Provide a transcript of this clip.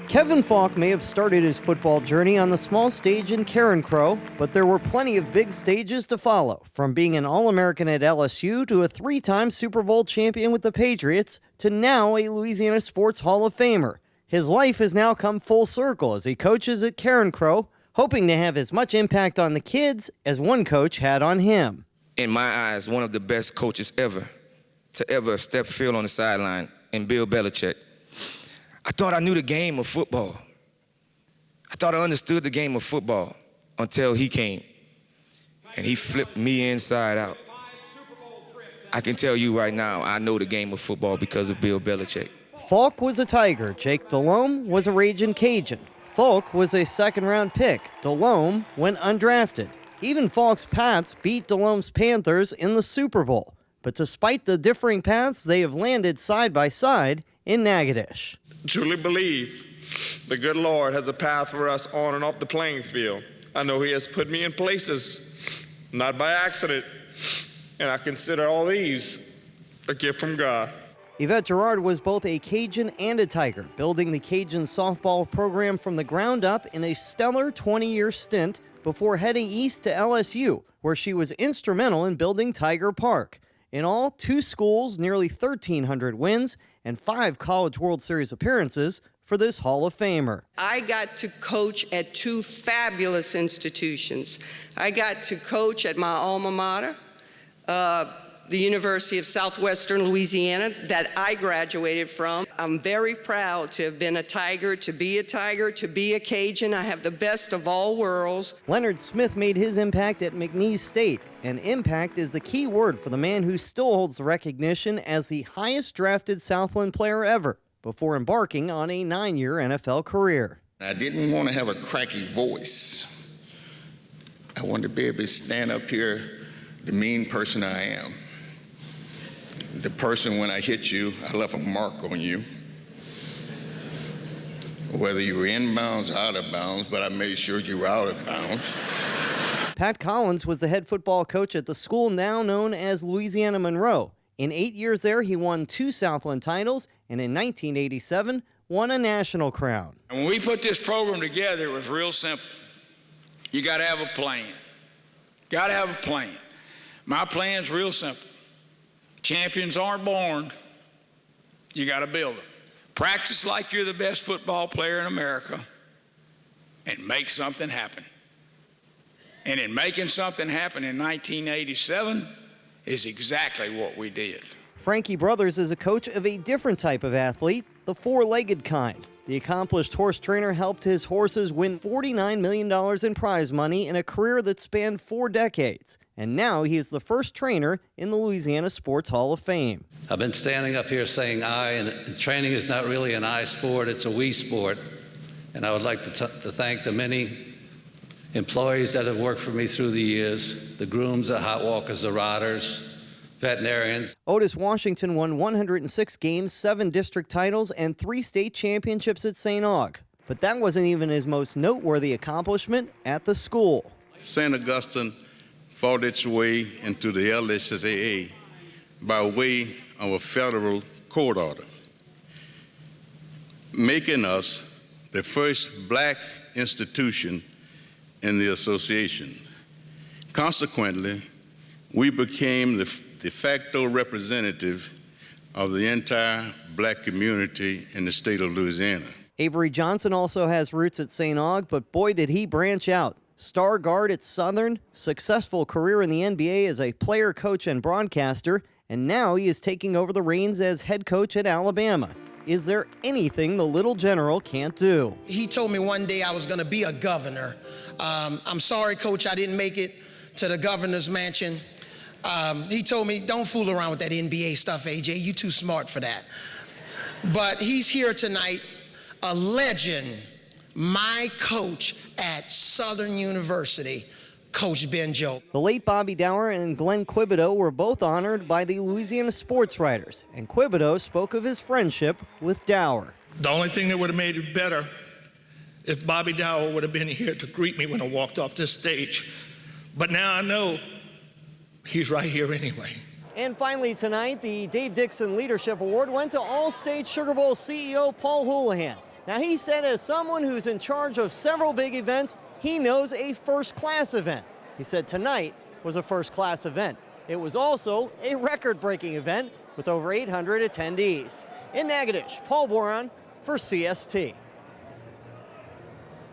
Kevin Falk may have started his football journey on the small stage in Carencro, but there were plenty of big stages to follow, from being an All-American at LSU to a three-time Super Bowl champion with the Patriots to now a Louisiana Sports Hall of Famer. His life has now come full circle as he coaches at Carencro, hoping to have as much impact on the kids as one coach had on him. In my eyes, one of the best coaches ever to ever step field on the sideline, and Bill Belichick. I thought I knew the game of football. I thought I understood the game of football until he came, and he flipped me inside out. I can tell you right now, I know the game of football because of Bill Belichick. Falk was a Tiger. Jake Delhomme was a Ragin' Cajun. Falk was a second-round pick. Delhomme went undrafted. Even Falk's Pats beat Delhomme's Panthers in the Super Bowl. But despite the differing paths, they have landed side by side in Natchitoches. Truly believe the good Lord has a path for us on and off the playing field. I know He has put me in places, not by accident, and I consider all these a gift from God. Yvette Girard was both a Cajun and a Tiger, building the Cajun softball program from the ground up in a stellar 20-year stint before heading east to LSU, where she was instrumental in building Tiger Park. In all, 2 schools, nearly 1,300 wins, and 5 College World Series appearances for this Hall of Famer. I got to coach at 2 fabulous institutions. I got to coach at my alma mater, the University of Southwestern Louisiana, that I graduated from. I'm very proud to have been a Tiger, to be a Cajun. I have the best of all worlds. Leonard Smith made his impact at McNeese State, and impact is the key word for the man who still holds the recognition as the highest drafted Southland player ever, before embarking on a 9-year NFL career. I didn't want to have a cracky voice. I wanted to be able to stand up here, the mean person I am. The person, when I hit you, I left a mark on you. Whether you were in bounds or out of bounds, but I made sure you were out of bounds. Pat Collins was the head football coach at the school now known as Louisiana Monroe. In 8 years there, he won 2 Southland titles, and in 1987, won a national crown. And when we put this program together, it was real simple. You got to have a plan. Got to have a plan. My plan's real simple. Champions aren't born. You got to build them. Practice like you're the best football player in America and make something happen. And in making something happen in 1987 is exactly what we did. Frankie Brothers is a coach of a different type of athlete, the 4-legged kind. The accomplished horse trainer helped his horses win $49 million in prize money in a career that spanned 4 decades. And now he is the first trainer in the Louisiana Sports Hall of Fame. I've been standing up here saying I, and training is not really an I sport, it's a we sport. And I would like to thank the many employees that have worked for me through the years, the grooms, the hot walkers, the riders, veterinarians. Otis Washington won 106 games, 7 district titles, and 3 state championships at St. Aug. But that wasn't even his most noteworthy accomplishment at the school. St. Augustine fought its way into the LSSAA by way of a federal court order, making us the first black institution in the association. Consequently, we became the de facto representative of the entire black community in the state of Louisiana. Avery Johnson also has roots at St. Aug, but boy did he branch out. Star guard at Southern, successful career in the NBA as a player, coach, and broadcaster, and now he is taking over the reins as head coach at Alabama. Is there anything the little general can't do? He told me one day I was going to be a governor. I'm sorry, Coach, I didn't make it to the governor's mansion. He told me, don't fool around with that NBA stuff, AJ. You too smart for that. But he's here tonight, a legend, my coach at Southern University, Coach Ben Joe. The late Bobby Dower and Glenn Quibido were both honored by the Louisiana sports writers, and Quibido spoke of his friendship with Dower. The only thing that would have made it better if Bobby Dower would have been here to greet me when I walked off this stage. But now I know he's right here anyway. And finally tonight, the Dave Dixon Leadership Award went to All-State Sugar Bowl CEO Paul Houlihan. Now, he said as someone who's in charge of several big events, he knows a first-class event. He said tonight was a first-class event. It was also a record-breaking event with over 800 attendees. In Natchitoches, Paul Boron for CST.